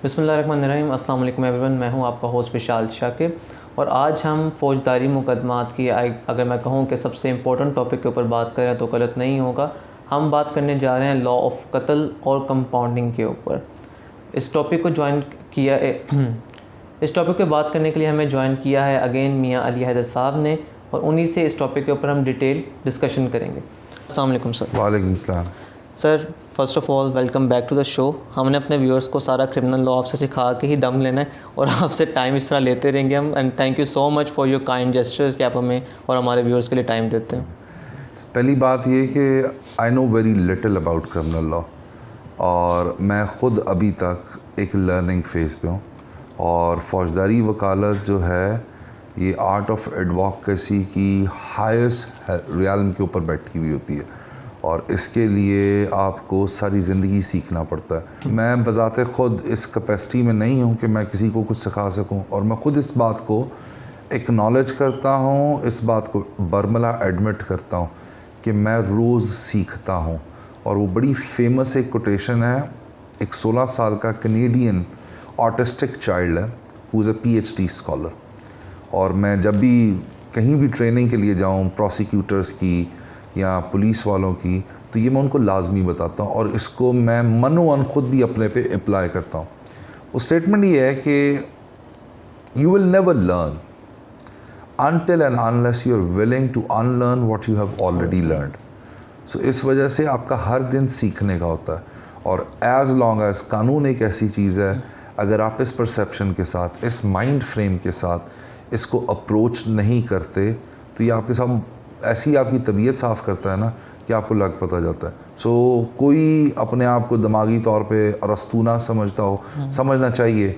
बिस्मिल्लाहिर्रहमानिर्रहीम। अस्सलाम वालेकुम एवरीवन। मैं हूं आपका होस्ट विशाल शाकिब और आज हम फ़ौजदारी मुकदमात की अगर मैं कहूं कि सबसे इम्पोर्टेंट टॉपिक के ऊपर बात करें तो गलत नहीं होगा। हम बात करने जा रहे हैं लॉ ऑफ कत्ल और कंपाउंडिंग के ऊपर। इस टॉपिक को ज्वाइन किया इस टॉपिक पे बात करने के लिए हमें ज्वाइन किया है अगेन मियाँ अली हैदर साहब ने, और उन्हीं से इस टॉपिक के ऊपर हम डिटेल डिस्कशन करेंगे। अस्सलाम वालेकुम सर। वालेकुम सलाम। Sir first of all welcome back to the show. हमने अपने व्यूअर्स को सारा क्रिमिनल लॉ आपसे सिखा के ही दम लेना है और आपसे टाइम इस तरह लेते रहेंगे हम। And thank you so much for your kind gestures कि आप हमें और हमारे व्यूअर्स के लिए टाइम देते हैं। पहली बात ये कि I know very little about criminal law और मैं ख़ुद अभी तक एक लर्निंग फेज़ पे हूँ। और फ़ौजदारी वकालत जो है ये आर्ट ऑफ एडवोकेसी की हाईएस्ट रियालम के ऊपर बैठी हुई होती है और इसके लिए आपको सारी ज़िंदगी सीखना पड़ता है। मैं बज़ाते ख़ुद इस कैपेसिटी में नहीं हूँ कि मैं किसी को कुछ सिखा सकूँ, और मैं ख़ुद इस बात को एक्नॉलेज करता हूँ, इस बात को बर्मला एडमिट करता हूँ कि मैं रोज़ सीखता हूँ। और वो बड़ी फेमस एक कोटेशन है, एक 16 साल का कनेडियन ऑटिस्टिक चाइल्ड है who is a PhD scholar, और मैं जब भी कहीं भी ट्रेनिंग के लिए जाऊँ प्रोसिक्यूटर्स की या पुलिस वालों की, तो ये मैं उनको लाजमी बताता हूँ और इसको मैं मनोअन खुद भी अपने पे अप्लाई करता हूँ। वो स्टेटमेंट ये है कि you will never learn until and unless you are willing to unlearn what you have already learned. So इस वजह से आपका हर दिन सीखने का होता है, और as long as कानून एक ऐसी चीज़ है, अगर आप इस परसेप्शन के साथ, इस माइंड फ्रेम के साथ इसको अप्रोच नहीं करते, तो ये आपके साथ ऐसी आपकी तबीयत साफ़ करता है ना कि आपको लग पता जाता है। सो कोई अपने आप को दिमागी तौर पे अरस्तू ना समझता हो, समझना चाहिए।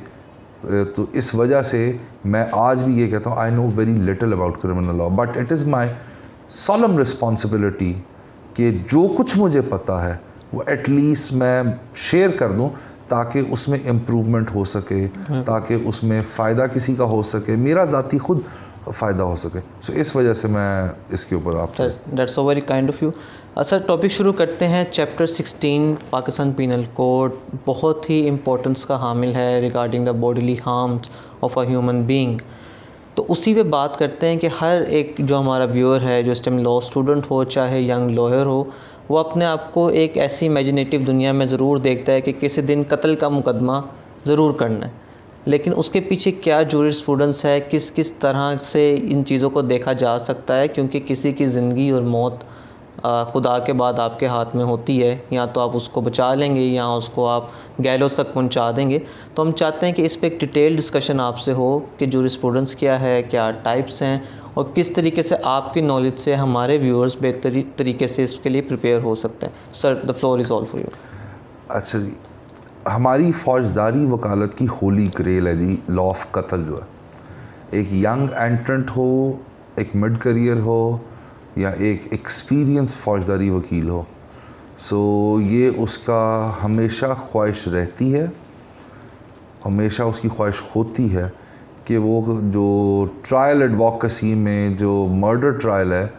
तो इस वजह से मैं आज भी ये कहता हूँ I know very little about criminal law, but it is my solemn responsibility कि जो कुछ मुझे पता है वो एटलीस्ट मैं शेयर कर दूँ ताकि उसमें इम्प्रूवमेंट हो सके, ताकि उसमें फ़ायदा किसी का हो सके, मेरा ज़ाती खुद फ़ायदा हो सके। सो इस वजह से मैं इसके ऊपर आपसे that's so very kind of you. Sir topic शुरू करते हैं। चैप्टर 16 पाकिस्तान पीनल कोड बहुत ही इम्पोर्टेंस का हामिल है regarding the bodily harms of a human being. तो उसी पे बात करते हैं कि हर एक जो हमारा व्यूअर है, जो इस टाइम लॉ स्टूडेंट हो चाहे यंग लॉयर हो, वो अपने आप को एक ऐसी इमेजिनेटिव दुनिया में ज़रूर देखता है कि किसी दिन कत्ल का मुकदमा ज़रूर करना है, लेकिन उसके पीछे क्या जूरिस्प्रूडेंस है, किस किस तरह से इन चीज़ों को देखा जा सकता है, क्योंकि किसी की ज़िंदगी और मौत खुदा के बाद आपके हाथ में होती है। या तो आप उसको बचा लेंगे या उसको आप गैलोस तक पहुंचा देंगे। तो हम चाहते हैं कि इस पे एक डिटेल डिस्कशन आपसे हो कि जूरिस्प्रूडेंस क्या है, क्या टाइप्स हैं, और किस तरीके से आपकी नॉलेज से हमारे व्यूअर्स बेहतर तरीके से इसके लिए प्रिपेयर हो सकते हैं। Sir the floor is all for you. अच्छा जी, हमारी फ़ौजदारी वकालत की होली ग्रेल है जी लॉ ऑफ कत्ल जो है। एक यंग एंट्रेंट हो, एक मिड करियर हो या एक एक्सपीरियंस फ़ौजदारी वकील हो, सो ये उसका हमेशा ख्वाहिश रहती है, हमेशा उसकी ख्वाहिश होती है कि वो जो ट्रायल एडवोकेसी में जो मर्डर ट्रायल है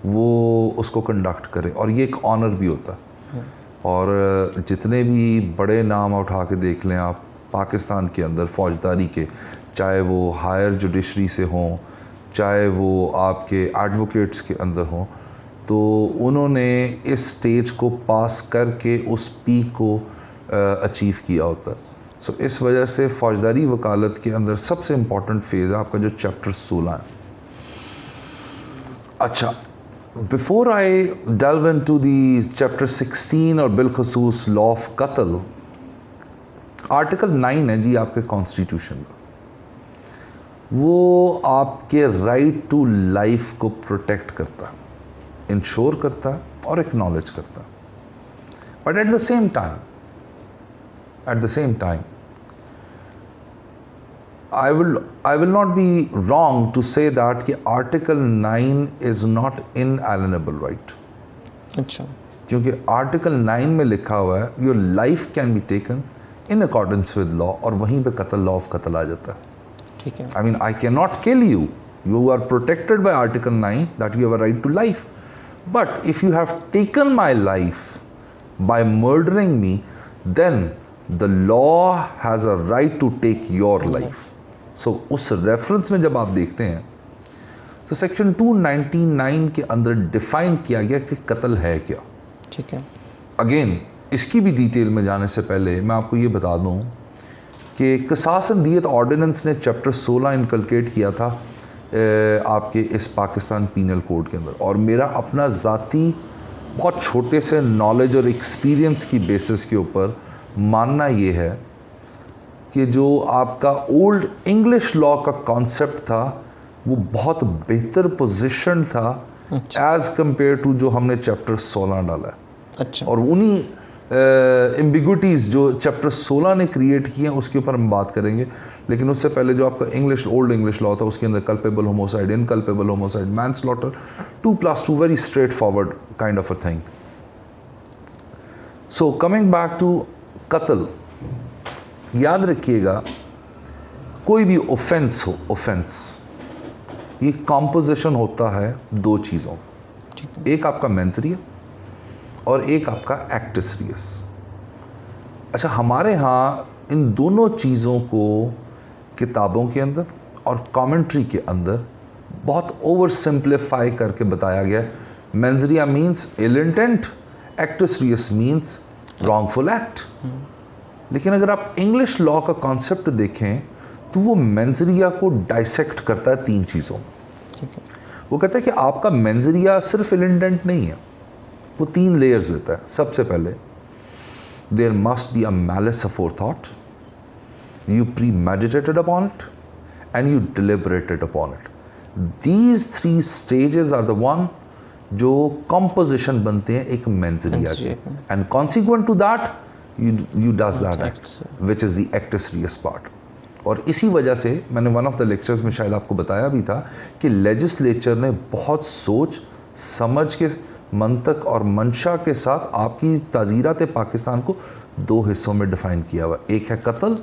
वो उसको कंडक्ट करे, और ये एक ऑनर भी होता है। और जितने भी बड़े नाम उठा के देख लें आप पाकिस्तान के अंदर फ़ौजदारी के, चाहे वो हायर जुडिशरी से हों, चाहे वो आपके एडवोकेट्स के अंदर हों, तो उन्होंने इस स्टेज को पास करके उस पीक को अचीव किया होता है। सो इस वजह से फ़ौजदारी वकालत के अंदर सबसे इम्पॉर्टेंट फेज़ है आपका जो चैप्टर 16 है। अच्छा, before I delve into the chapter 16 और बिलखसूस लॉ ऑफ कत्ल, आर्टिकल 9 है जी आपके कॉन्स्टिट्यूशन का, वो आपके राइट टू लाइफ को प्रोटेक्ट करता है, इंश्योर करता है और एक्नॉलेज करता है। But at the same time I will not be wrong to say that कि article 9 is not inalienable right। अच्छा, क्योंकि आर्टिकल 9 में लिखा हुआ है your life can be taken in accordance with law, और वहीं पे कत्ल लॉ ऑफ कत्ल आ जाता है। ठीक है। I mean, I cannot kill you. You are protected by Article 9 that you have a right to life. But if you have taken my life by murdering me, then the law has a right to take your life. So उस reference में जब आप देखते हैं तो section 299 के अंदर define किया गया कि कत्ल है क्या। ठीक है। अगेन इसकी भी डिटेल में जाने से पहले मैं आपको ये बता दूं कि क़िसास दियत ऑर्डिनेंस ने चैप्टर 16 इनकलकेट किया था आपके इस पाकिस्तान पीनल कोड के अंदर, और मेरा अपना ज़ाती बहुत छोटे से नॉलेज और एक्सपीरियंस की बेसिस के ऊपर मानना ये है कि जो आपका ओल्ड इंग्लिश लॉ का कॉन्सेप्ट था वो बहुत बेहतर पोजीशन था एज़ कंपेयर टू जो हमने चैप्टर 16 डाला है। अच्छा। और उन्हीं एम्बिग्विटीज़ जो चैप्टर 16 ने क्रिएट किए हैं उसके ऊपर हम बात करेंगे, लेकिन उससे पहले जो आपका ओल्ड इंग्लिश लॉ था उसके अंदर culpable homicide, inculpable homicide, manslaughter, 2+2 very straight forward kind of a thing. So coming back to कत्ल, याद रखिएगा कोई भी ऑफेंस हो, ऑफेंस ये कॉम्पोजिशन होता है दो चीज़ों, एक आपका मेंस रिया और एक आपका एक्टस रियस। अच्छा, हमारे यहाँ इन दोनों चीज़ों को किताबों के अंदर और कमेंट्री के अंदर बहुत ओवर सिंप्लीफाई करके बताया गया। Mens rea means ill intent, actus reus means wrongful act. लेकिन अगर आप इंग्लिश लॉ का कॉन्सेप्ट देखें तो वो मेंस रिया को डाइसेक्ट करता है तीन चीज़ों। ठीक है। वो कहता है कि आपका मेंस रिया सिर्फ इल इंटेंट नहीं है, वो तीन लेयर्स देता है। सबसे पहले there must be a malice aforethought, you premeditated upon it and you deliberated upon it. These three stages are the one जो कंपोजिशन बनते हैं एक मेंस रिया के, and consequent to that you does that act, which is the actus reus part। और इसी वजह से मैंने वन ऑफ द लेक्चर्स में शायद आपको बताया भी था कि लेजिस्लेचर ने बहुत सोच समझ के मंतक और मंशा के साथ आपकी ताज़ीरात पाकिस्तान को दो हिस्सों में डिफाइन किया हुआ। एक है कत्ल,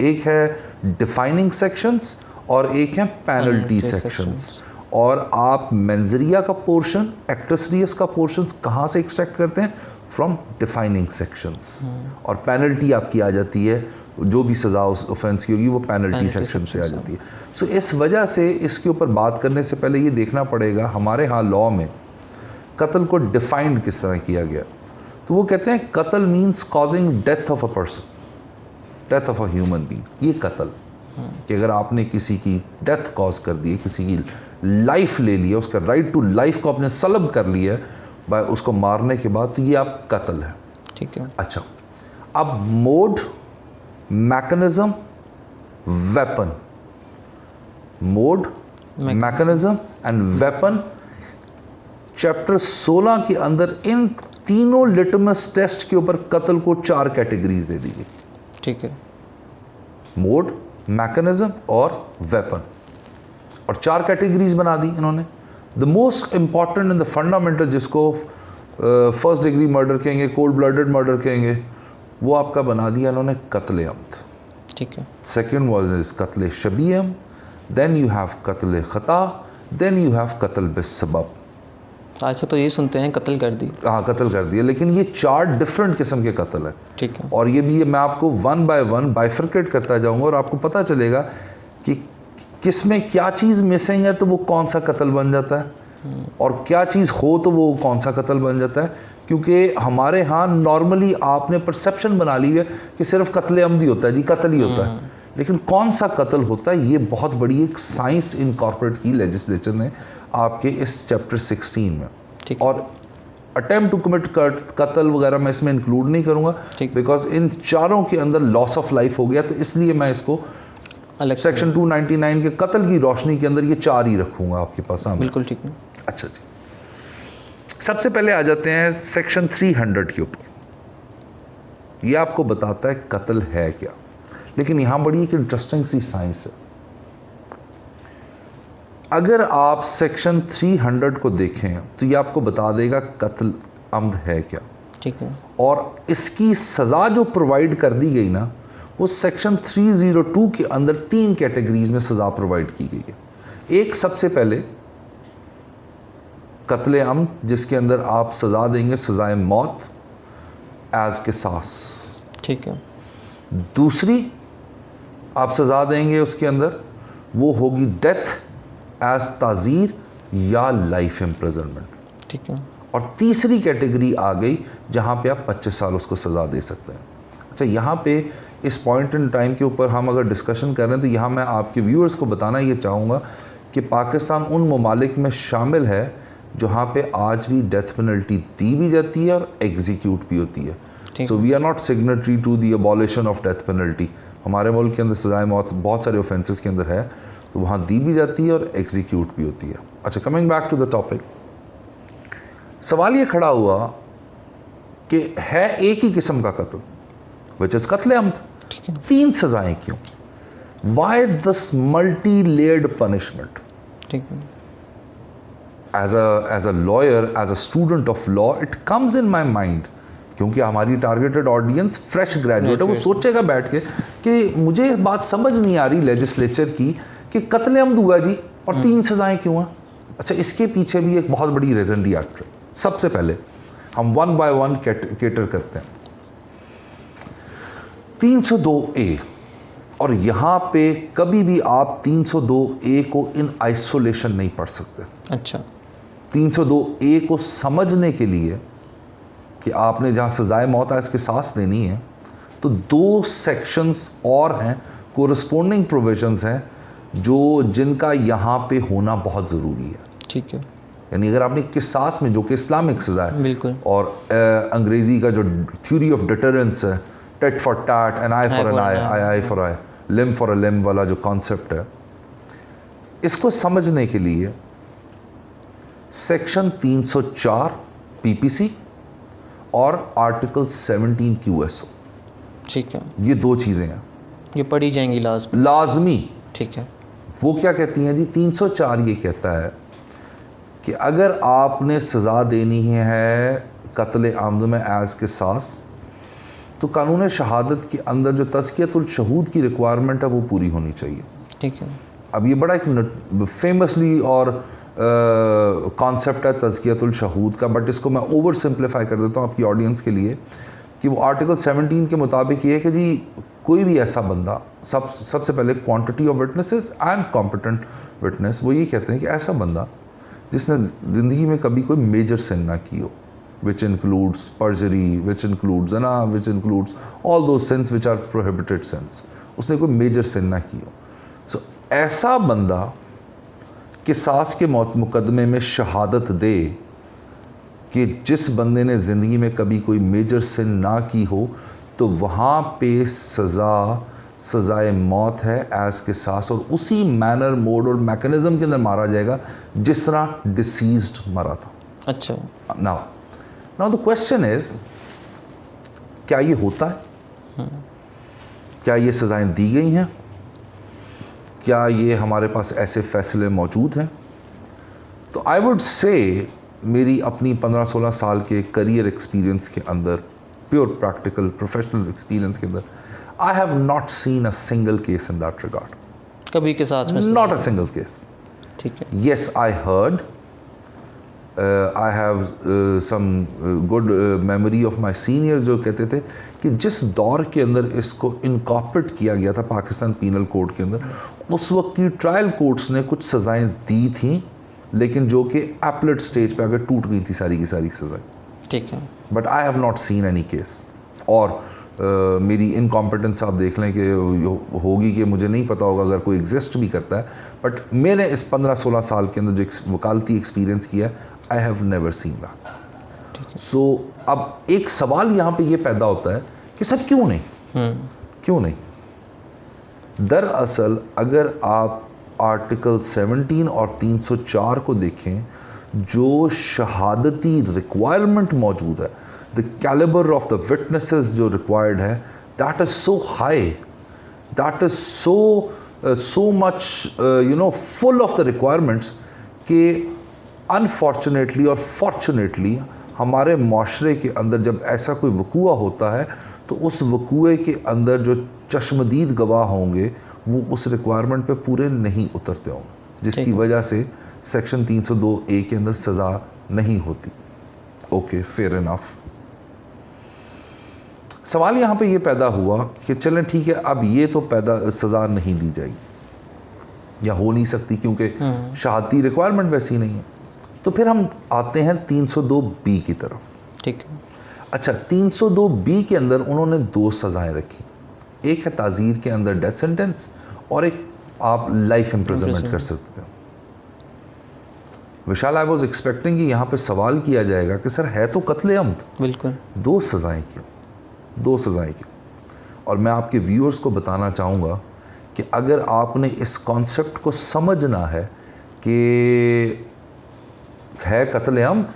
एक है डिफाइनिंग सेक्शंस और एक है पेनल्टी सेक्शंस। और आप मेंजरिया का पोर्शन, एक्टस रियस का पोर्शन कहाँ से एक्सट्रैक्ट करते हैं? From defining sections. और पेनल्टी आपकी आ जाती है, जो भी सज़ा उस ऑफेंस की होगी वो पेनल्टी सेक्शन से आ जाती है। सो इस वजह से इसके ऊपर बात करने से पहले ये देखना पड़ेगा हमारे यहाँ लॉ में कत्ल को डिफाइंड किस तरह किया गया। तो वो कहते हैं कत्ल means causing death of a person, death of a human being. ये कत्ल कि अगर आपने किसी की डेथ कॉज कर दी है, किसी की लाइफ ले ली है, उसका राइट टू लाइफ को आपने सलब कर लिया है बाय उसको मारने के बाद, तो ये आप कत्ल है। ठीक है। अच्छा, अब mode, mechanism, weapon, mode, mechanism and weapon, chapter 16 के अंदर इन तीनों लिटमस टेस्ट के ऊपर कत्ल को 4 कैटेगरीज दे दी गई। ठीक है। मोड, मैकेनिज्म और वेपन, और 4 कैटेगरीज बना दी इन्होंने। The most important and the fundamental, जिसको फर्स्ट डिग्री मर्डर कहेंगे, कोल्ड ब्लडेड मर्डर कहेंगे, वो आपका बना दिया इन्होंने कत्ल अम्द। ठीक है। सेकेंड वाज इज कत्ल शबीयम, देन यू हैव कत्ल खता, देन यू हैव कत्ल बिस्सबब। आज से तो ये सुनते हैं कत्ल कर दी। हाँ, कत्ल कर दिया, लेकिन ये 4 डिफरेंट किस्म के कत्ल है। ठीक है। और ये भी मैं आपको वन बाय वन बाइफरकेट करता जाऊंगा और आपको पता चलेगा कि किस में क्या चीज़ मिसिंग है तो वो कौन सा कत्ल बन जाता है, और क्या चीज़ हो तो वो कौन सा कत्ल बन जाता है। क्योंकि हमारे यहाँ नॉर्मली आपने परसेप्शन बना ली है कि सिर्फ कत्ल अम्द ही होता है जी, कत्ल ही होता है, लेकिन कौन सा कत्ल होता है ये बहुत बड़ी एक साइंस इनकॉर्पोरेट की लेजिस्लेचर ने आपके इस चैप्टर 16 में। ठीक। और अटेम्प्ट टू कमिट कत्ल वगैरह मैं इसमें इंक्लूड नहीं करूँगा, बिकॉज इन चारों के अंदर लॉस ऑफ लाइफ हो गया, तो इसलिए मैं इसको अलग सेक्शन 299 के कत्ल की रोशनी के अंदर ये 4 ही रखूँगा आपके पास। हाँ, बिल्कुल ठीक है। अच्छा जी, सबसे पहले आ जाते हैं सेक्शन 300 के ऊपर। ये आपको बताता है कत्ल है क्या, लेकिन यहाँ बड़ी एक इंटरेस्टिंग सी साइंस है। अगर आप सेक्शन 300 को देखें तो ये आपको बता देगा कत्ल अम्द है क्या। ठीक है। और इसकी सज़ा जो प्रोवाइड कर दी गई ना, वो सेक्शन 302 के अंदर 3 कैटेगरीज में सज़ा प्रोवाइड की गई है। एक सबसे पहले कत्ल अम्द, जिसके अंदर आप सज़ा देंगे सज़ाए मौत एज किसास। ठीक है। दूसरी आप सज़ा देंगे उसके अंदर, वो होगी डेथ एज ताज़ीर या लाइफ इम्प्रिजनमेंट। ठीक है। और तीसरी कैटेगरी आ गई जहाँ पे आप 25 साल उसको सज़ा दे सकते हैं। अच्छा, यहाँ पे इस पॉइंट इन टाइम के ऊपर हम अगर डिस्कशन कर रहे हैं तो यहाँ मैं आपके व्यूअर्स को बताना ये चाहूँगा कि पाकिस्तान उन ममालिक में शामिल है जहाँ पे आज भी डेथ पेनल्टी दी भी जाती है और एग्जीक्यूट भी होती है। So we are not signatory to the abolition of death penalty. हमारे मुल्क के अंदर सजाए मौत बहुत सारे ऑफेंसेस के अंदर है, तो वहाँ दी भी जाती है और एग्जीक्यूट भी होती है। अच्छा, coming back to the topic, सवाल ये खड़ा हुआ कि है एक ही किस्म का कत्ल, विच इज़ कत्ल अम्द, 3 सज़ाएं क्यों? Why this multi layered punishment? ठीक है। As a lawyer, as a student of law, it comes in my mind, क्योंकि हमारी टारगेटेड ऑडियंस फ्रेश ग्रेजुएट है, वो सोचेगा बैठ के कि मुझे बात समझ नहीं आ रही लेजिस्लेचर की कि कत्ल अम्द हुआ जी और 3 सज़ाएं क्यों हैं? अच्छा, इसके पीछे भी एक बहुत बड़ी रीज़न दी एक्टर। सबसे पहले हम 1 बाय 1 केटर करते हैं। 302A, और यहाँ पे कभी भी आप 302A को इन आइसोलेशन नहीं पढ़ सकते। अच्छा, 302A को समझने के लिए कि आपने जहाँ सजाए मौत है इसके सांस देनी है, तो 2 सेक्शंस और हैं, कोरस्पोंडिंग प्रोविजंस हैं जो जिनका यहाँ पे होना बहुत ज़रूरी है। ठीक है। यानी अगर आपने किसास में, जो कि इस्लामिक सज़ा है, बिल्कुल, और अंग्रेज़ी का जो थ्योरी ऑफ डिटरेंस है, tit for tat, an eye for an eye, eye for eye, limb for a limb वाला जो कॉन्सेप्ट है, इसको समझने के लिए सेक्शन 304 पीपीसी और आर्टिकल 17 QSO, ठीक है, ये 2 चीज़ें हैं, ये पढ़ी जाएंगी लाजमी। ठीक है। वो क्या कहती हैं जी? 304 ये कहता है कि अगर आपने सज़ा देनी है कत्ल आमद में एज के सास, तो कानून शहादत के अंदर जो तज़कियतुल शहूद की रिक्वायरमेंट है वो पूरी होनी चाहिए। ठीक है। अब ये बड़ा एक फेमसली और कॉन्सेप्ट है तज़कियतुल शहूद का, बट इसको मैं ओवर सिंप्लीफाई कर देता हूँ आपकी ऑडियंस के लिए कि वो आर्टिकल 17 के मुताबिक ये है कि जी कोई भी ऐसा बंदा, सबसे पहले quantity of witnesses and competent witness, वो ये कहते हैं कि ऐसा बंदा जिसने ज़िंदगी में कभी कोई मेजर सिन ना की हो, which includes perjury, which includes zina, which includes all those sins which are prohibited sins, उसने कोई मेजर सिन ना की हो। सो ऐसा बंदा किसास के मौत मुकदमे में शहादत दे कि जिस बंदे ने ज़िंदगी में कभी कोई मेजर सिन ना की हो, तो वहाँ पे सज़ाए मौत है एज किसास, और उसी मैनर, मोड और मैकेनिज़्म के अंदर मारा जाएगा जिस तरह डिसीज्ड मरा था। अच्छा, नाउ द क्वेश्चन इज, क्या ये होता है? क्या ये सज़ाएं दी गई हैं? क्या ये हमारे पास ऐसे फैसले मौजूद हैं? तो आई वुड से, मेरी अपनी 15-16 साल के करियर एक्सपीरियंस के अंदर, प्योर प्रैक्टिकल प्रोफेशनल एक्सपीरियंस के अंदर, I have not seen a single case in that regard. कभी के साथ में नॉट अ सिंगल केस। ठीक है। Yes, I heard, I have some good memory of my seniors जो कहते थे कि जिस दौर के अंदर इसको इनकॉर्पोरेट किया गया था पाकिस्तान पीनल कोड के अंदर, उस वक्त की ट्रायल कोर्ट्स ने कुछ सज़ाएं दी थी, लेकिन जो कि एपलेट स्टेज पे आकर टूट गई थी सारी की सारी सज़ाएं। ठीक है। But I have not seen any case. और मेरी इनकॉम्पिटेंस आप देख लें कि होगी कि मुझे नहीं पता होगा अगर कोई एग्जिस्ट भी करता है, बट मैंने इस 15-16 साल के अंदर जो वकालती एक्सपीरियंस किया, I have never seen that. So अब एक सवाल यहाँ पे ये पैदा होता है कि सर क्यों नहीं? क्यों नहीं? दरअसल अगर आप आर्टिकल 17 और 304 को देखें, जो शहादती रिक्वायरमेंट मौजूद है, the calibre of the witnesses जो रिक्वायर्ड है, that is so high, that is so much full of the requirements कि अनफॉर्चुनेटली और फॉर्चुनेटली हमारे माशरे के अंदर जब ऐसा कोई वकूआ होता है, तो उस वकूए के अंदर जो चश्मदीद गवाह होंगे वो उस रिक्वायरमेंट पे पूरे नहीं उतरते होंगे, जिसकी वजह से सेक्शन 302A के अंदर सज़ा नहीं होती। Okay, fair enough. सवाल यहाँ पे ये पैदा हुआ कि चलें ठीक है, अब ये तो सज़ा नहीं दी जाएगी या हो नहीं सकती क्योंकि शहादती रिक्वायरमेंट वैसी नहीं है। तो फिर हम आते हैं 302B की तरफ। ठीक है। अच्छा, 302B के अंदर उन्होंने 2 सज़ाएं रखी। एक है ताज़ीर के अंदर डेथ सेंटेंस और एक आप लाइफ इम्प्रिजनमेंट कर सकते हो। विशाल, आई वॉज एक्सपेक्टिंग कि यहाँ पे सवाल किया जाएगा कि सर है तो कत्ले अम्द, बिल्कुल 2 सज़ाएं क्यों, 2 सज़ाएं क्यों? और मैं आपके व्यूअर्स को बताना चाहूँगा कि अगर आपने इस कॉन्सेप्ट को समझना है कि है कत्ले अम्द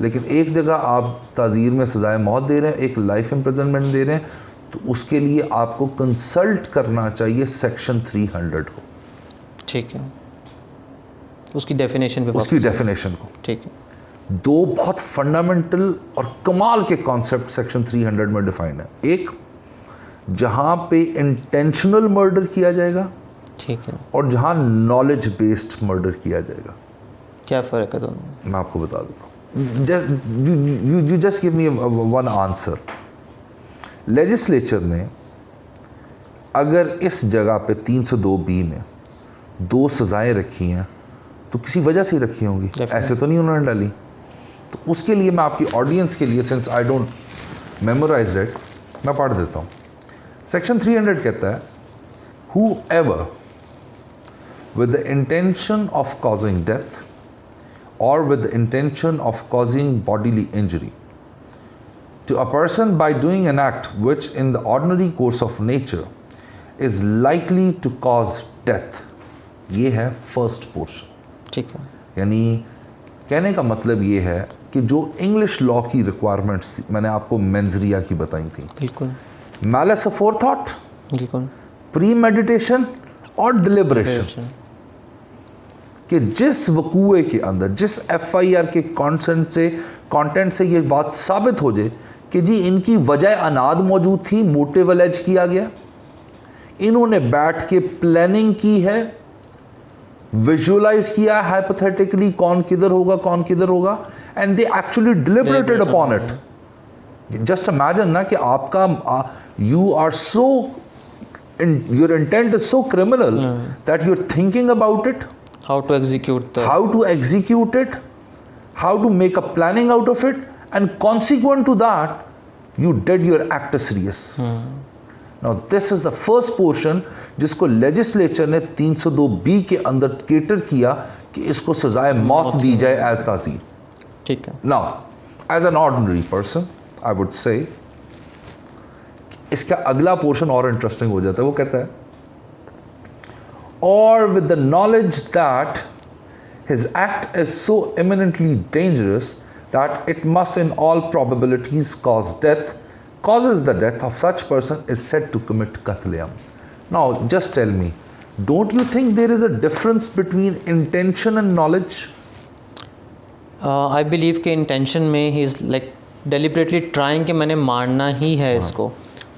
लेकिन एक जगह आप ताज़ीर में सज़ाए मौत दे रहे हैं, एक लाइफ इम्प्रिजनमेंट दे रहे हैं, तो उसके लिए आपको कंसल्ट करना चाहिए सेक्शन 300 को। ठीक है, उसकी डेफिनेशन पे, उसकी डेफिनेशन को। ठीक है। 2 बहुत फंडामेंटल और कमाल के कॉन्सेप्ट सेक्शन 300 में डिफाइंड है। एक, जहां पे इंटेंशनल मर्डर किया जाएगा, ठीक है, और जहां नॉलेज बेस्ड मर्डर किया जाएगा। क्या फ़र्क है दोनों? मैं आपको बता देता हूँ। You just give me one answer. Legislature ने अगर इस जगह पे 302B में 2 सज़ाएं रखी हैं तो किसी वजह से ही रखी होंगी, ऐसे तो नहीं उन्होंने डाली। तो उसके लिए मैं आपकी ऑडियंस के लिए, since I don't memorise it, मैं पढ़ देता हूँ। सेक्शन 300 कहता है, whoever with the intention of causing death or with the intention of causing bodily injury to a person by doing an act which in the ordinary course of nature is likely to cause death, ये है first portion. ठीक है। यानी कहने का मतलब ये है कि जो इंग्लिश लॉ की रिक्वायरमेंट्स मैंने आपको मेंजरिया की बताई थी, बिल्कुल, मैलिस अफोरथॉट, बिल्कुल, प्री मेडिटेशन और डिलिब्रेशन, कि जिस वकूए के अंदर, जिस FIR के कंटेंट से ये बात साबित हो जाए कि जी इनकी वजह अनाद मौजूद थी, मोटिव अलेज किया गया, इन्होंने बैठ के प्लानिंग की है, विजुअलाइज किया हाइपोथेटिकली कौन किधर होगा, and they actually deliberated upon it. Just imagine ना कि आपका you are so, your intent is so criminal that you are thinking about it, how to execute it, how to make a planning out of it, and consequent to that you did your act serious. Now this is the first portion जिसको legislature ने 302B के अंदर cater किया कि इसको सजाए मौत दी जाए एज ताज़ीर। ठीक है। Now as an ordinary person I would say इसका अगला पोर्शन और इंटरेस्टिंग हो जाता है। वो कहता है, or with the knowledge that his act is so imminently dangerous that it must in all probabilities causes the death of such person is said to commit qatl-e-am. Now just tell me, don't you think there is a difference between intention and knowledge? I believe कि intention में he is like deliberately trying कि मैंने मारना ही है इसको,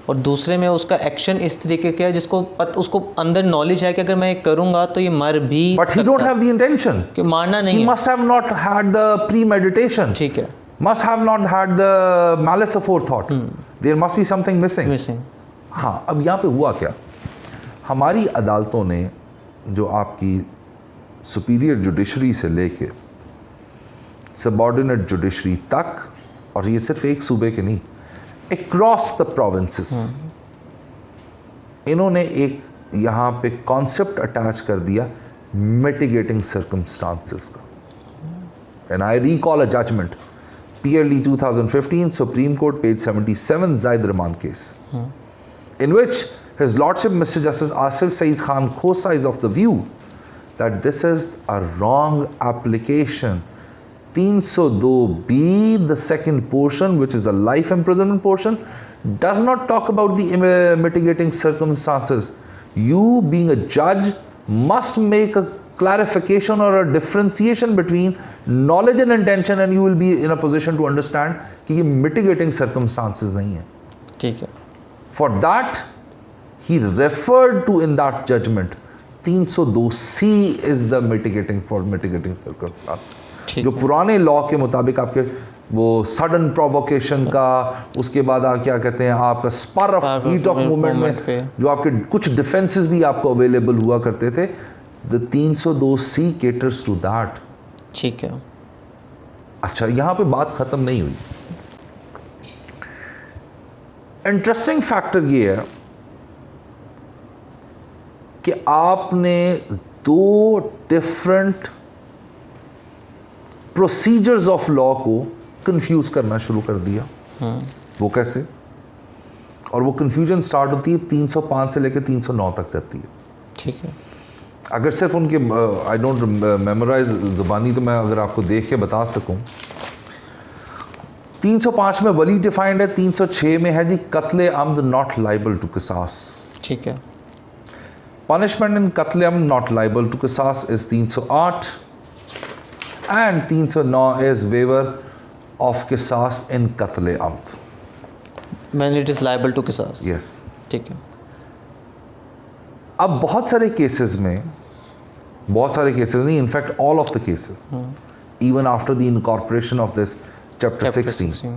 और दूसरे में उसका एक्शन इस तरीके का है जिसको उसको अंदर नॉलेज है कि अगर मैं ये करूंगा तो ये मर भी But he don't have the intention कि मारना नहीं he है। must have not had the premeditation, ठीक है, must have not had the malice aforethought, there must be something missing. हाँ, अब यहाँ पे हुआ क्या, हमारी अदालतों ने जो आपकी सुपीरियर जुडिशरी से लेके सबऑर्डिनेट जुडिशरी तक, और ये सिर्फ एक सूबे के नहीं, across the provinces, इन्होंने एक यहाँ पे कॉन्सेप्ट अटैच कर दिया mitigating circumstances का। And I recall a judgment, PLD 2015, Supreme Court, page 77, Zaid Rahman case, in which His Lordship Mr. Justice Asif Saeed Khan Khosa is of the view that this is a wrong application. 302B, the second portion, which is the life imprisonment portion, does not talk about the mitigating circumstances. You, being a judge, must make a clarification or a differentiation between knowledge and intention, and you will be in a position to understand कि ये mitigating circumstances नहीं है। ठीक है। For that, he referred to in that judgment 302C is the mitigating circumstance. जो पुराने law के मुताबिक आपके वो सडन प्रोवोकेशन का, उसके बाद आप क्या कहते हैं आपका spur of heat of movement में जो आपके कुछ डिफेंसेस भी आपको अवेलेबल हुआ करते थे, the 302C caters to that. ठीक है। अच्छा, यहाँ पे बात ख़त्म नहीं हुई। इंटरेस्टिंग फैक्टर ये है कि आपने 2 डिफरेंट प्रोसीजर्स ऑफ लॉ को कंफ्यूज करना शुरू कर दिया। वो कैसे? और वो कंफ्यूजन स्टार्ट होती है 305 से लेकर 309 तक जाती है। ठीक है। अगर सिर्फ उनके आई डोंट मेमोराइज ज़ुबानी, तो मैं अगर आपको देख के बता सकूं, 305 में वली डिफाइंड है, 306 में है जी कत्ले अम्द नॉट लाइबल टू किसास। ठीक है। पनिशमेंट इन कत्ले अम्द नॉट लाइबल टू किसास is 308 and 309 is waiver of किसास इन कत्ले अम्द When it is liable to किसास। यस। ठीक है। अब बहुत सारे केसेस नहीं, in fact all of the cases, even after the incorporation of this chapter 16,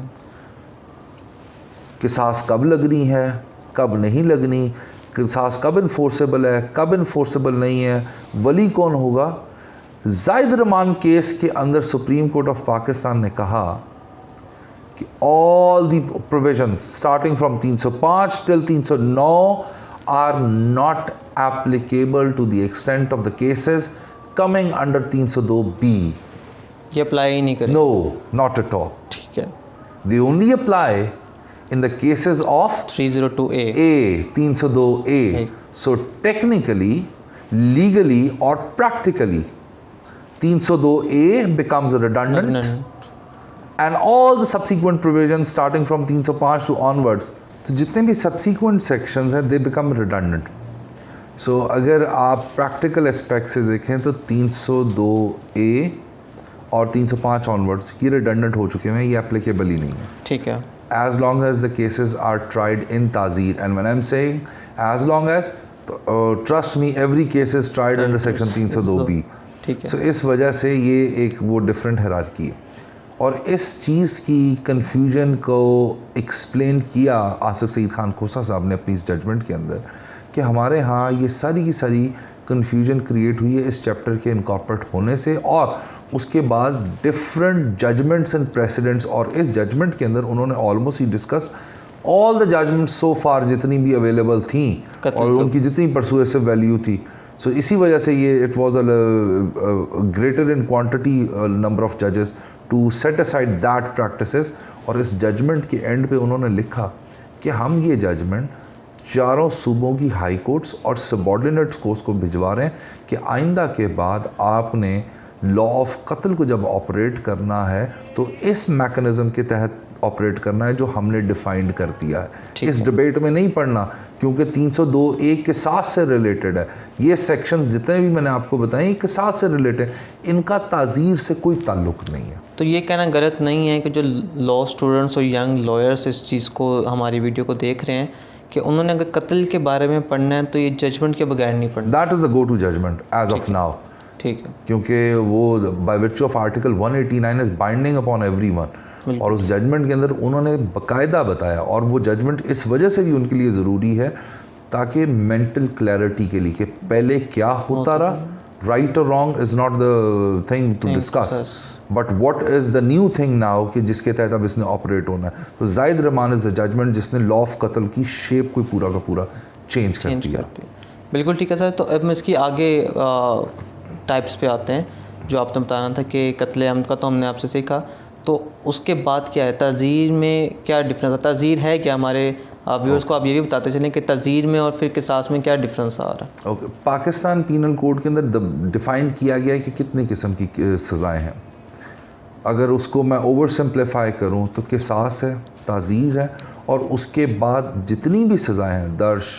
किसास कब लगनी है, कब नहीं लगनी, किसास कब इन्फोर्सेबल है, कब इन्फोर्सेबल नहीं है, वली कौन होगा। जायद रहमान केस के अंदर सुप्रीम कोर्ट ऑफ पाकिस्तान ने कहा कि all the provisions starting from 305 till 309 are not applicable to the extent of the cases coming under 302B। ये अप्लाई ही नहीं करें? No, not at all. ठीक है। They only apply in the cases of 302A, 302A. So technically, legally or practically, 302A becomes redundant, and all the subsequent provisions starting from 305 to onwards, तो जितने भी subsequent sections हैं they become redundant. So अगर आप practical aspect से देखें तो 302A और 305 onwards ये redundant हो चुके हैं, ये applicable ही नहीं है। ठीक है। As long as the cases are tried in Tazir, and when I'm saying as long as, trust me, every case is tried under section 302B. ठीक है। So इस वजह से ये एक वो different hierarchy है, और इस चीज़ की confusion को explain किया आसिफ सईद खान खोसा साहब ने अपनी इस judgment के अंदर कि हमारे यहाँ ये सारी की सारी confusion create हुई है इस chapter के incorporate होने से, और उसके बाद डिफरेंट जजमेंट्स एंड प्रेसिडेंट्स, और इस जजमेंट के अंदर उन्होंने almost he discuss all the judgments so far जितनी भी अवेलेबल थी और उनकी जितनी परसुएसिव वैल्यू थी। सो इसी वजह से ये it was a greater in quantity number of जजेस to set aside that practices. और इस जजमेंट के एंड पे उन्होंने लिखा कि हम ये जजमेंट चारों सूबों की हाई कोर्ट्स और सबॉर्डिनेट कोर्ट्स को भिजवा रहे हैं कि आइंदा के बाद आपने लॉ ऑफ कत्ल को जब ऑपरेट करना है तो इस मैकेनिज़्म के तहत ऑपरेट करना है जो हमने डिफाइंड कर दिया है। इस डिबेट में नहीं पढ़ना, क्योंकि 302A किसास से रिलेटेड है। ये सेक्शंस जितने भी मैंने आपको बताए ये किसास से रिलेटेड, इनका ताज़ीर से कोई ताल्लुक़ नहीं है। तो ये कहना गलत नहीं है कि जो लॉ स्टूडेंट्स और यंग लॉयर्स इस चीज़ को, हमारी वीडियो को देख रहे हैं, कि उन्होंने अगर कत्ल के बारे में पढ़ना है तो ये जजमेंट के बगैर नहीं पढ़ना। That is the go to judgment as of now. ठीक है। क्योंकि वो by virtue of article 189 is binding upon everyone, और उस जजमेंट के अंदर उन्होंने बाकायदा बताया, और वो जजमेंट इस वजह से भी उनके लिए ज़रूरी है ताकि मेंटल क्लैरिटी के लिए कि पहले क्या होता रहा, राइट और wrong is not the thing to discuss, but what is the new thing now कि जिसके तहत अब इसने ऑपरेट होना है। तो जायद रहमान इज़ द जजमेंट जिसने लॉ ऑफ कत्ल की शेप को पूरा का पूरा चेंज कर दिया। बिल्कुल ठीक है सर। तो अब हम इसकी आगे टाइप्स पे आते हैं, जो आपने बताना था कि कत्ले अम्द का तो हमने आपसे सीखा, तो उसके बाद क्या है, तज़ीर में क्या डिफरेंस है? तज़ीर है क्या? हमारे व्यूअर्स को आप ये भी बताते चलें कि तज़ीर में और फिर किसास में क्या डिफरेंस आ रहा है। ओके, पाकिस्तान पीनल कोड के अंदर डिफ़ाइन किया गया है कि कितनी किस्म की सज़ाएँ हैं। अगर उसको मैं ओवर सिंप्लीफाई करूँ तो किसास है, ताज़ीर है, और उसके बाद जितनी भी सज़ाएँ हैं, दर्श,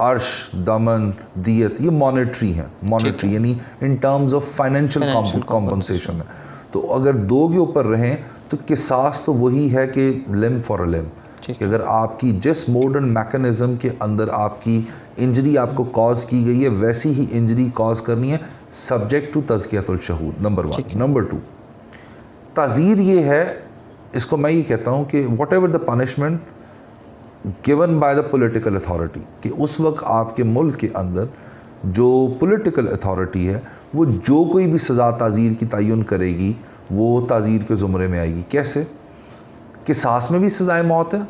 अर्श, दमन, दियत, ये मॉनेटरी हैं। मॉनेटरी यानी in terms of financial compensation है। तो अगर दो के ऊपर रहें तो किसास तो वही है कि लिम फॉर अ लिम, कि अगर आपकी जिस मॉडर्न मैकेनिज़्म के अंदर आपकी इंजरी आपको कॉज की गई है वैसी ही इंजरी कॉज करनी है, सब्जेक्ट टू तज़कियतुल शहूद, नंबर 1। नंबर 2, ताज़ीर ये है, इसको मैं ये कहता हूँ कि whatever the punishment given by the political authority, कि उस वक्त आपके मुल्क के अंदर जो पॉलिटिकल अथॉरिटी है वो जो कोई भी सज़ा ताज़ीर की तयन करेगी वो ताज़ीर के ज़ुमरे में आएगी। कैसे? किसास में भी सज़ाए मौत है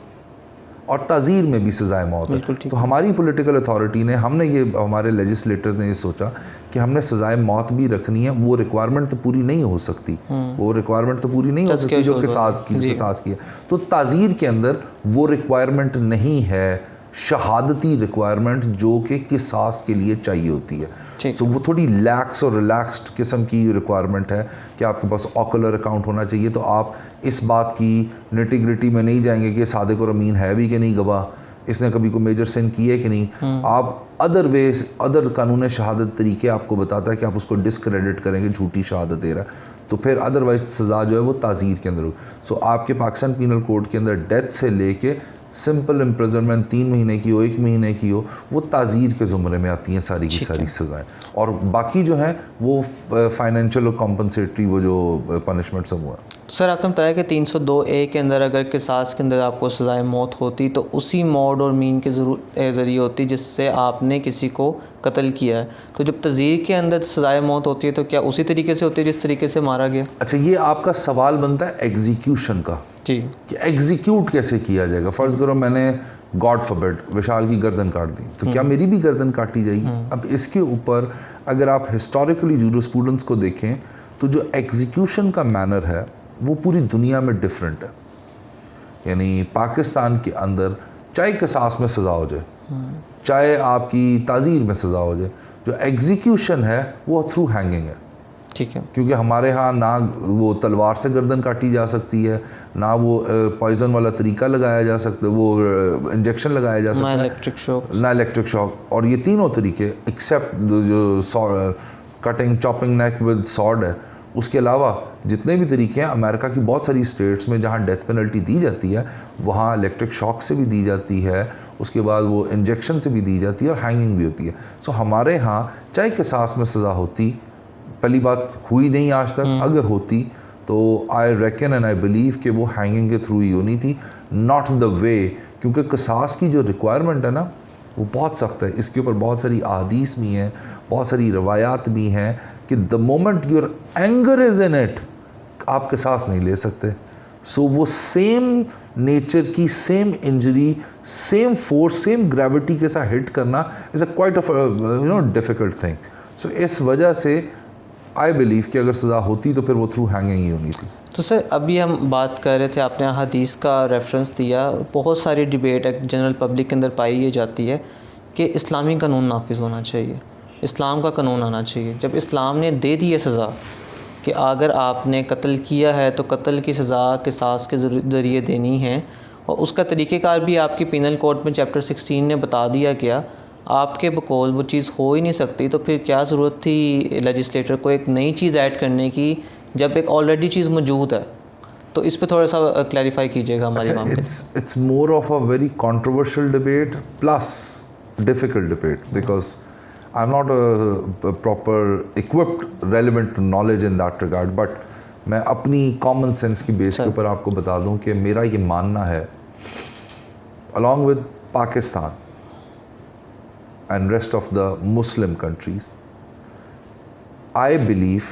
और ताज़ीर में भी सज़ाए मौत है। तो हमारी पॉलिटिकल अथॉरिटी ने, हमने ये, हमारे लेजिस्लेटर्स ने ये सोचा कि हमने सज़ाए मौत भी रखनी है। वो रिक्वायरमेंट तो पूरी नहीं हो सकती, वो रिक्वायरमेंट तो पूरी नहीं हो सकती जो किसास की है। तो ताज़ीर के अंदर वो रिक्वायरमेंट नहीं है, शहादती रिक्वायरमेंट जो कि किसास के लिए चाहिए होती है। सो वो थोड़ी लैक्स और रिलैक्स्ड किस्म की रिक्वायरमेंट है कि आपके पास ऑकुलर अकाउंट होना चाहिए। तो आप इस बात की निटिग्रिटी में नहीं जाएंगे कि सादिक और अमीन है भी कि नहीं गवाह, इसने कभी कोई मेजर सिन की है कि नहीं। आप अदर कानून शहादत तरीके आपको बताता है कि आप उसको डिस्क्रेडिट करेंगे, झूठी शहादत दे रहा है, तो फिर अदरवाइज सज़ा जो है वो ताज़ीर के अंदर हो। सो आपके पाकिस्तान पीनल कोड के अंदर डेथ से लेके सिंपल इम्प्रिजनमेंट 3 महीने की हो, 1 महीने की हो, वो ताज़ीर के ज़ुमरे में आती हैं सारी की सारी सज़ाएँ। और बाकी जो हैं वो फाइनेंशियल और कॉम्पनसेटरी वो जो पनिशमेंट सब हुआ है। सर आपने बताया कि 302A के अंदर अगर किसास के अंदर आपको सज़ाए मौत होती तो उसी मौड और मीन के ज़रिए होती जिससे आपने किसी को कत्ल किया है। तो जब तज़ीर के अंदर सज़ाए मौत होती है तो क्या उसी तरीके से होती है जिस तरीके से मारा गया? अच्छा, ये आपका सवाल बनता है एग्जीक्यूशन का जी, कि एग्जीक्यूट कैसे किया जाएगा। फ़र्ज़ करो मैंने गॉड फॉरबिड विशाल की गर्दन काट दी, तो क्या मेरी भी गर्दन काटी जाएगी? अब इसके ऊपर अगर आप हिस्टोरिकली जूरिस्प्रूडेंस को देखें तो जो एग्जीक्यूशन का मैनर है वो पूरी दुनिया में डिफरेंट है। यानी पाकिस्तान के अंदर चाहे किसास में सज़ा हो जाए, चाहे आपकी ताज़ीर में सज़ा हो जाए, जो एग्जीक्यूशन है वो थ्रू हैंगिंग है। ठीक है, क्योंकि हमारे यहाँ ना वो तलवार से गर्दन काटी जा सकती है, ना वो पॉइजन वाला तरीका लगाया जा सकता है, वो इंजेक्शन लगाया जा सकता है, ना इलेक्ट्रिक शॉक। और ये तीनों तरीके एक्सेप्ट जो cutting chopping neck with sword है, उसके अलावा जितने भी तरीके हैं अमेरिका की बहुत सारी स्टेट्स में जहाँ डेथ पेनल्टी दी जाती है वहाँ इलेक्ट्रिक शॉक से भी दी जाती है, उसके बाद वो इंजेक्शन से भी दी जाती है और हैंगिंग भी होती है। सो हमारे यहाँ चाहे किसास में सज़ा होती, पहली बात हुई नहीं आज तक, अगर होती तो आई रेकन एंड आई बिलीव कि वो हैंगिंग के थ्रू ही होनी थी, नॉट द वे, क्योंकि किसास की जो रिक्वायरमेंट है ना वो बहुत सख्त है। इसके ऊपर बहुत सारी अहादीस भी हैं, बहुत सारी रवायात भी हैं कि the moment your anger is in it आप किसास नहीं ले सकते। सो वो सेम नेचर की same injury, same force, same gravity के साथ हिट करना is a quite of difficult thing. So इस वजह से आई बिलीव कि अगर सज़ा होती तो फिर वो थ्रू हैंगिंग ही होनी थी। तो सर अभी हम बात कर रहे थे, आपने हदीस का रेफरेंस दिया, बहुत सारी डिबेट जनरल पब्लिक के अंदर पाई ये जाती है कि इस्लामी कानून नाफिज होना चाहिए, इस्लाम का कानून आना चाहिए। जब इस्लाम ने दे दी है सज़ा कि अगर आपने कत्ल किया है तो कत्ल की सज़ा किसास के ज़रिए देनी है, और उसका तरीक़ेकार भी आपकी पीनल कोड में चैप्टर 16 ने बता दिया गया, आपके बकौल वो चीज़ हो ही नहीं सकती, तो फिर क्या ज़रूरत थी लेजिस्लेटर को एक नई चीज़ ऐड करने की जब एक ऑलरेडी चीज़ मौजूद है? तो इस पे थोड़ा सा क्लैरिफाई कीजिएगा हमारे माम पे। It's more of a very controversial debate plus difficult debate because I am not a proper equipped relevant knowledge in that regard, but मैं अपनी कॉमन सेंस की बेस के ऊपर आपको बता दूं कि मेरा ये मानना है, along with Pakistan and rest of the Muslim countries, I believe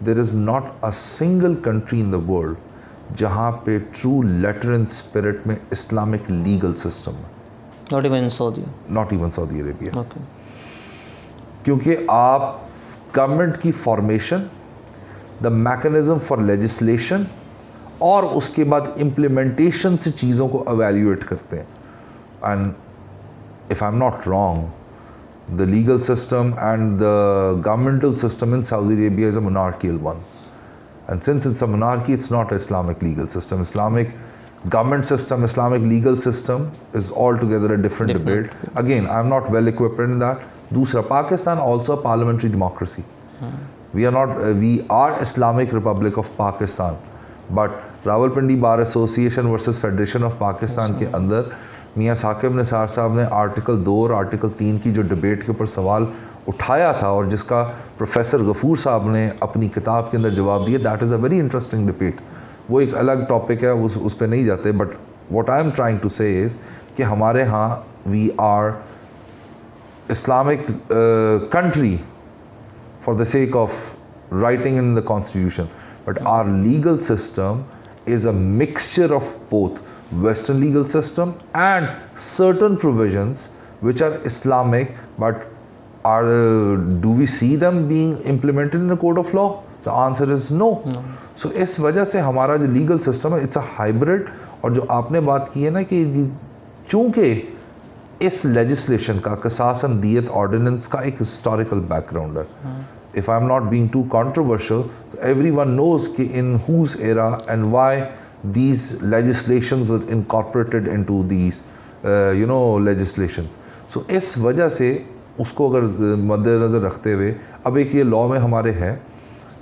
there is not a single country in the world जहाँ पे true letter and spirit में Islamic legal system है। Not even Saudi. Not even Saudi Arabia. Okay. क्योंकि आप government की formation, the mechanism for legislation और उसके बाद इम्प्लीमेंटेशन से चीज़ों को एवेल्यूएट करते हैं। And if I'm not wrong, the legal system and the governmental system in Saudi Arabia is a monarchical one. And since it's a monarchy, it's not an Islamic legal system. Islamic government system, Islamic legal system is altogether a different debate. Again, I'm not well equipped in that. Dusra, Pakistan also a parliamentary democracy. We are Islamic Republic of Pakistan. But Rawalpindi Bar Association versus Federation of Pakistan के अंदर मियाँ साकिब निसार साहब ने article 2 और article 3 की जो debate के ऊपर सवाल उठाया था और जिसका प्रोफेसर गफूर साहब ने अपनी किताब के अंदर जवाब दिया, that is a very interesting debate. वो एक अलग टॉपिक है, उस पर नहीं जाते, but what I am trying to say is कि हमारे यहाँ we are Islamic country for the sake of writing in the constitution, but our legal system is a mixture of both Western legal system and certain provisions which are Islamic, but do we see them being implemented in a code of law? The answer is no. So इस वजह से हमारा जो legal system है, it's a hybrid। और जो आपने बात की है ना कि चूँकि इस लेजिस्लेशन का कसासन दियत ऑर्डिनेंस का एक हिस्टोरिकल बैकग्राउंड है, if I am not being too controversial, everyone knows कि in whose era and why these legislations were incorporated into these legislations. So इस वजह से उसको अगर मद्देनज़र रखते हुए अब एक ये लॉ में हमारे है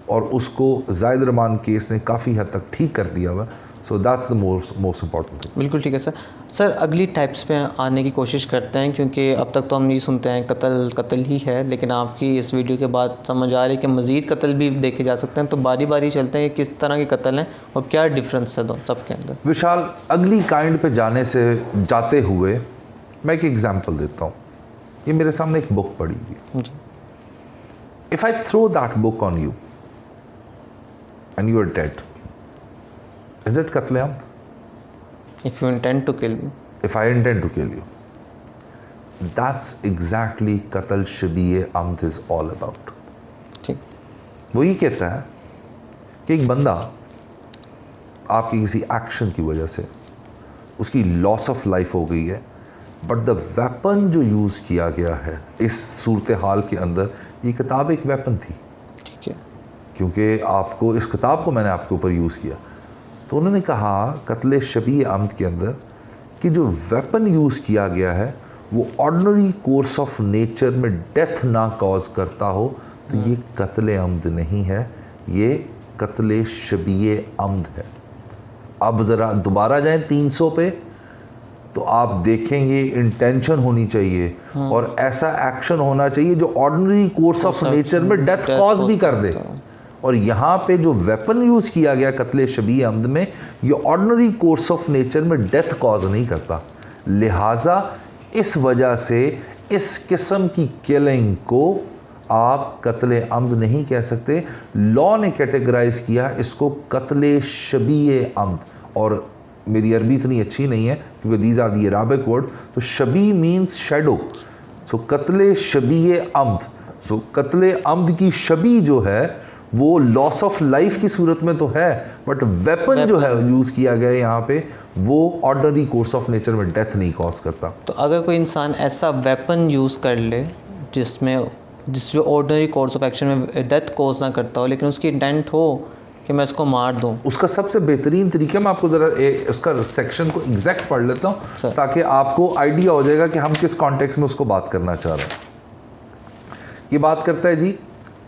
और उसको जायद रहमान केस ने काफ़ी हद तक ठीक कर दिया हुआ। So that's the most important thing. बिल्कुल ठीक है सर। सर अगली टाइप्स पे आने की कोशिश करते हैं, क्योंकि अब तक तो हम ये सुनते हैं कत्ल ही है, लेकिन आपकी इस वीडियो के बाद समझ आ रही है कि मज़ीद कत्ल भी देखे जा सकते हैं। तो बारी बारी चलते हैं कि किस तरह के कत्ल हैं और क्या डिफरेंस है सबके अंदर। विशाल, अगली काइंड पे जाते हुए मैं एक एग्जांपल देता हूँ। ये मेरे सामने एक बुक पड़ी हुई जी। If I throw that book on you and you are dead, is it qatl amd? If you intend to kill me. If I intend to kill you, that's exactly qatl shabi-e amd is all about। ठीक। वो ये कहता है कि एक बंदा आपकी किसी एक्शन की वजह से उसकी लॉस ऑफ लाइफ हो गई है, बट द वेपन जो यूज़ किया गया है इस सूरत हाल के अंदर, ये किताब एक वेपन थी। ठीक है। क्योंकि आपको इस किताब को मैंने आपके ऊपर यूज़ किया, तो उन्होंने कहा कत्ल शबी आमद के अंदर कि जो वेपन यूज़ किया गया है वो ऑर्डिनरी कोर्स ऑफ नेचर में डेथ ना कॉज करता हो, तो ये कत्ल आमद नहीं है, ये कत्ल शबी आमद है। अब ज़रा दोबारा जाएं 300 पे तो आप देखेंगे इंटेंशन होनी चाहिए और ऐसा एक्शन होना चाहिए जो ऑर्डिनरी कोर्स ऑफ नेचर में डेथ कॉज भी कर दे। और यहाँ पे जो वेपन यूज़ किया गया कत्ले शबी अमद में, ये ऑर्डिनरी कोर्स ऑफ नेचर में डेथ कॉज नहीं करता। लिहाजा इस वजह से इस किस्म की किलिंग को आप कत्ले अमद नहीं कह सकते। लॉ ने कैटेगराइज किया इसको कत्ले शबी अमद, और मेरी अरबी इतनी अच्छी नहीं है क्योंकि these are the Arabic word. तो शबी मीन्स शेडो, सो कत्ले शबी अमद। सो कत्ले अमद की शबी जो है वो लॉस ऑफ लाइफ की सूरत में तो है, बट वेपन जो है यूज़ किया गया यहाँ पे वो ऑर्डिनरी कोर्स ऑफ नेचर में डेथ नहीं कॉज करता। तो अगर कोई इंसान ऐसा वेपन यूज़ कर ले जिस जो ऑर्डिनरी कोर्स ऑफ एक्शन में डेथ कॉज ना करता हो, लेकिन उसकी इंटेंट हो कि मैं इसको मार दूं, उसका सबसे बेहतरीन तरीका, मैं आपको ज़रा उसका सेक्शन को एग्जैक्ट पढ़ लेता हूँ ताकि आपको आइडिया हो जाएगा कि हम किस कॉन्टेक्स्ट में उसको बात करना चाह रहे हैं। ये बात करता है जी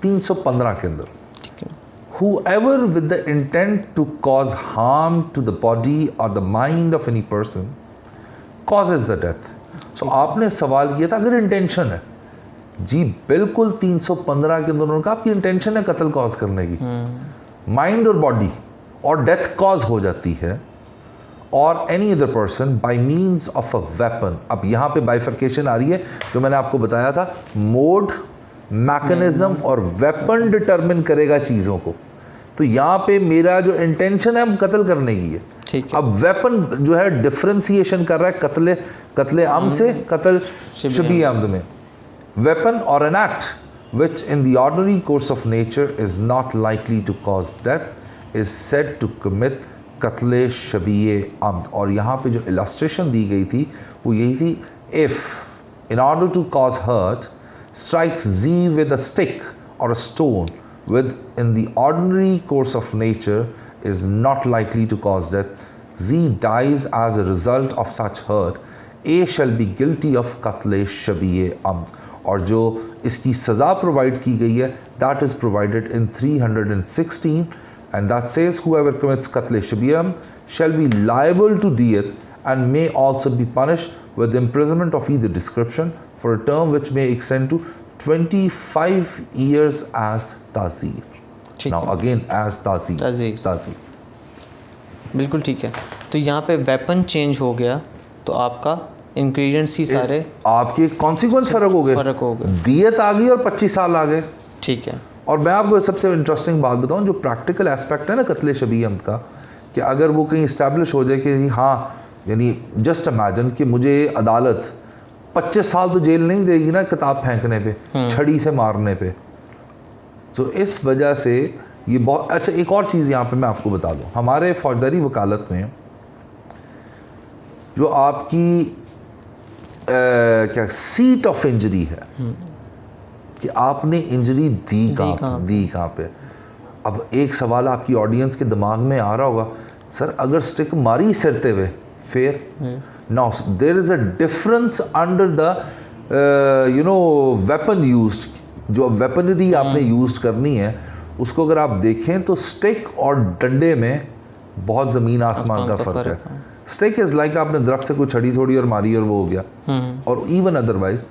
315 के अंदर, whoever with the intent to cause harm to the body or the mind of any person causes the death। so आपने सवाल किया था अगर इंटेंशन है, जी बिल्कुल 315 के अंदर उन्होंने कहा आपकी इंटेंशन है कत्ल कॉज करने की, माइंड और बॉडी और डेथ कॉज हो जाती है, और any other person by means of a weapon. अब यहाँ पे बाइफर्केशन आ रही है जो मैंने आपको बताया था, मोड, मैकेनिज्म और वेपन डिटरमिन करेगा चीज़ों को। तो यहाँ पे मेरा जो इंटेंशन है कत्ल करने की है, ठीक है। अब वेपन जो है डिफरेंशिएशन कर रहा है कत्ले अम से कत्ल शबी अमद में। वेपन और an act which in the ordinary course of nature is not likely to cause death is said to commit कत्ले शबी अमद। और यहाँ पे जो इलस्ट्रेशन दी गई थी वो यही थी, if in order to cause hurt strikes Z with a stick or a stone in the ordinary course of nature is not likely to cause death. Z dies as a result of such hurt. A shall be guilty of qatl shabi amd। और जो इसकी सज़ा provide की गई है that is provided in 316 and that says whoever commits qatl shabi amd shall be liable to diyat and may also be punished with imprisonment of either description for a term which may extend to 25 years as तासीर. ठीक Now है, again as तासीर. तासीर. बिल्कुल ठीक है. तो यहाँ पे वेपन चेंज हो गया तो आपका इंग्रेडिएंट्स ही सारे आपके कॉन्सिक्वेंस फ़र्क हो गए. फ़र्क हो गए. दियत आ गई और 25 साल आ गए. ठीक है. और मैं आपको सबसे इंटरेस्टिंग बात बताऊं, जो प्रैक्टिकल एस्पेक्ट है ना कत्ले शबीह अहमद का, कि अगर वो कहीं इस्टेब्लिश हो जाए कि हाँ, यानी जस्ट इमेजिन कि मुझे अदालत 25 साल तो जेल नहीं देगी ना किताब फेंकने पे, छड़ी से मारने पे. तो इस वजह से ये बहुत अच्छा. एक और चीज़ यहाँ पे मैं आपको बता दूँ, हमारे फौजदारी वकालत में जो आपकी क्या सीट ऑफ इंजरी है, कि आपने इंजरी दी कहाँ पे. अब एक सवाल आपकी ऑडियंस के दिमाग में आ रहा होगा, सर अगर स्टिक मारी सिरते हुए फिर. Now there is a difference under the weapon used. जो वेपनरी आपने यूज़ करनी है उसको अगर आप देखें तो स्टिक और डंडे में बहुत ज़मीन आसमान का फ़र्क है. स्टिक इज़ लाइक आपने दरख्त से कोई छड़ी थोड़ी और मारी और वो हो गया. और इवन अदरवाइज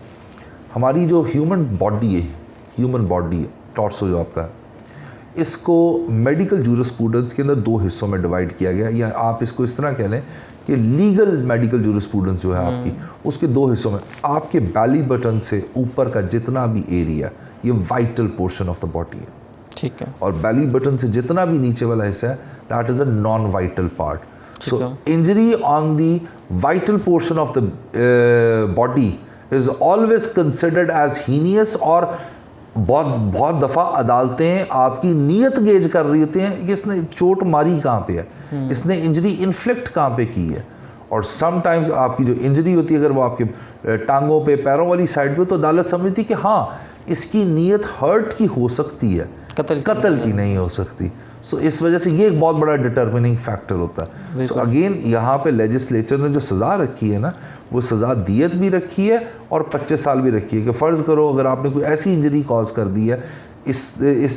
हमारी जो ह्यूमन बॉडी है, टॉर्सो जो आपका है, इसको मेडिकल जूरिस्प्रूडेंस के अंदर 2 हिस्सों में डिवाइड किया गया. या आप इसको इस तरह कह लें कि लीगल मेडिकल जूरिस्प्रूडेंस जो है आपकी, उसके 2 हिस्सों में. आपके बैली बटन से ऊपर का जितना भी एरिया, ये vital portion of the body है. ठीक है. और बैली बटन से जितना भी नीचे वाला हिस्सा है, that is a non vital part. So injury on the vital portion of the body is always considered as heinous. और बहुत दफ़ा अदालतें आपकी नीयत गेज कर रही होती हैं कि इसने चोट मारी कहाँ पे है, इसने इंजरी इन्फ्लिक्ट कहाँ पे की है. और समटाइम्स आपकी जो इंजरी होती है अगर वो आपके टांगों पे, पैरों वाली साइड पे, तो अदालत समझती कि हाँ इसकी नीयत हर्ट की हो सकती है, कत्ल की नहीं हो सकती. सो इस वजह से ये एक बहुत बड़ा डिटर्मिनिंग फैक्टर होता है. सो अगेन यहाँ पे लेजिस्लेचर ने जो सज़ा रखी है ना, वो सज़ा दियत भी रखी है और 25 साल भी रखी है. कि फ़र्ज़ करो अगर आपने कोई ऐसी इंजरी कॉज कर दी है, इस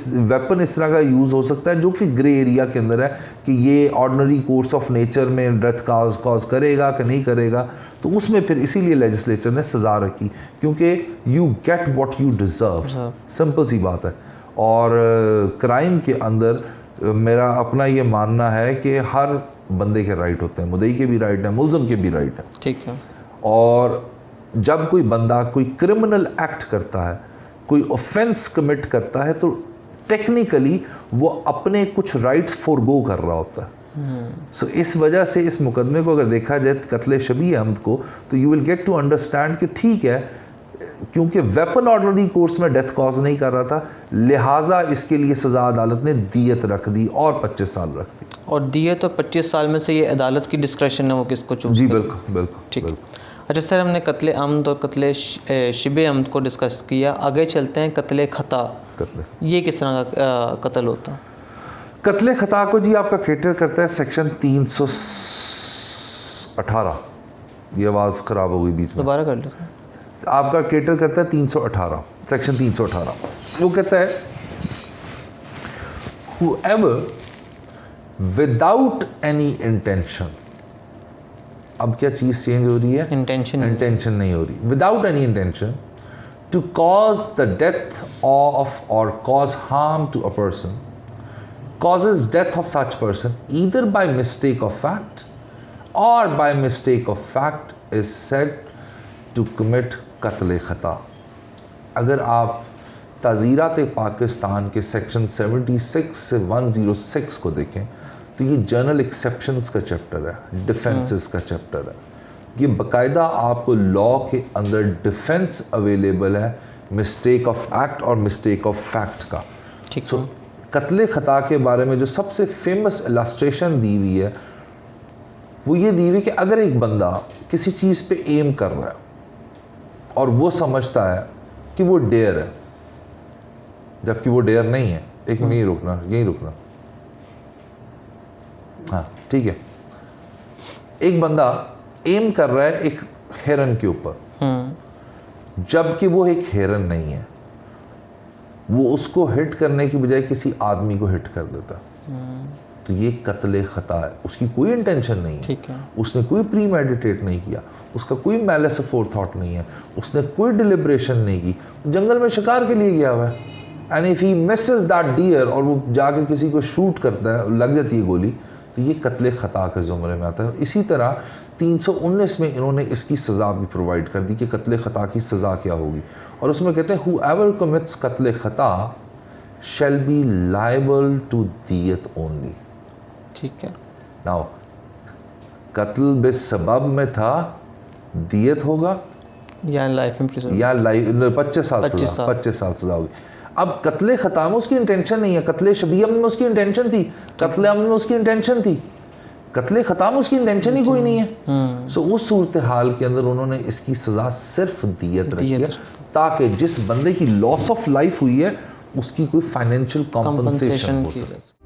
वेपन इस तरह का यूज़ हो सकता है जो कि ग्रे एरिया के अंदर है, कि ये ऑर्डिनरी कोर्स ऑफ नेचर में डेथ कॉज करेगा कि नहीं करेगा. तो उसमें फिर इसीलिए लेजिस्लेचर ने सज़ा रखी, क्योंकि you get what you deserve. Simple सी बात है. और क्राइम के अंदर मेरा अपना ये मानना है कि हर बंदे के राइट होते हैं. मुद्दई के भी राइट है, मुल्ज़म के भी राइट है. ठीक है. और जब कोई बंदा कोई क्रिमिनल एक्ट करता है, कोई ऑफेंस कमिट करता है, तो टेक्निकली वो अपने कुछ राइट्स फॉरगो कर रहा होता है. सो इस वजह से इस मुकदमे को अगर देखा जाए कत्ले शबीह अहमद को, तो you will get to understand कि ठीक है, क्योंकि वेपन ऑर्डिनरी कोर्स में डेथ कॉज नहीं कर रहा था, लिहाजा इसके लिए सज़ा अदालत ने दियत रख दी और 25 साल रख दी. और दियत और 25 साल में से ये अदालत की डिस्क्रेशन है वो किसको चूज़. जी बिल्कुल. ठीक. अच्छा सर, हमने कत्ले अमद और कत्ले शिबे अमद को डिस्कस किया. आगे चलते हैं कत्ले ख़ता. ये किस तरह का कत्ल होता है? कत्ले ख़ता को जी आपका कैटर करता है सेक्शन 318. ये आवाज़ ख़राब हो गई बीच में, दोबारा कर लो. आपका कैटर करता है 318, सेक्शन 318. वो कहता है whoever without any intention. अब क्या चीज़ चेंज हो रही है? इंटेंशन नहीं हो रही. Without any intention to cause the death of or cause harm to a person, causes death of such person either by mistake of fact or by mistake of fact is said to commit कत्ल ख़ता. अगर आप ताज़ीरात पाकिस्तान के section 76 से 106 को देखें तो ये journal exceptions का चैप्टर है, डिफेंसेस का चैप्टर है. ये बाकायदा आपको लॉ के अंदर डिफेंस अवेलेबल है मिस्टेक ऑफ एक्ट और मिस्टेक ऑफ फैक्ट का. ठीक. सो कत्ले ख़ता के बारे में जो सबसे फेमस इलस्ट्रेशन दी हुई है वो ये दी हुई कि अगर एक बंदा किसी चीज़ पे एम कर रहा है और वो समझता है कि वो डेयर है, जबकि वो डेयर नहीं है. एक मिनट यहीं रुकना. हाँ ठीक है. एक बंदा एम कर रहा है एक हिरन के ऊपर, जबकि वो एक हिरन नहीं है. वो उसको हिट करने की बजाय किसी आदमी को हिट कर देता. तो ये कत्ल ख़ता है, उसकी कोई इंटेंशन नहीं है, ठीक है, उसने कोई प्री मेडिटेट नहीं किया, उसका कोई मैलिस फोर थॉट नहीं है, उसने कोई डिलिब्रेशन नहीं की, जंगल में शिकार के लिए गया हुआ है। And if he misses that dear और वो जाके किसी को शूट करता है, लग जाती है गोली, तो ये कत्ल ख़ता के ज़ुमरे में आता है। इसी तरह 319 में इन्होंने इसकी सज़ा भी प्रोवाइड कर दी कि कत्ल ख़ता की सज़ा क्या होगी, और उसमें कहते हैं whoever commits कत्ल ख़ता shall be liable to diyat only। ठीक है। नाउ कत्ल बेसबब में था, दियत होगा या लाइफ इम्प्रिजन या लाइफ 25 साल 25 सज़ा, 25 साल सज़ा होगी। अब कत्ल ख़ता में उसकी इंटेंशन नहीं है, कत्ल शबीह में उसकी इंटेंशन थी, कत्ल अमन में उसकी इंटेंशन थी, कत्ल ख़ता में उसकी इंटेंशन ही कोई नहीं है। सो उस सूरत हाल के अंदर उन्होंने इसकी सज़ा सिर्फ दियत रखी है, ताकि जिस बंदे की लॉस ऑफ लाइफ हुई है उसकी कोई फाइनेंशियल कॉम्पनसेशन हो सके।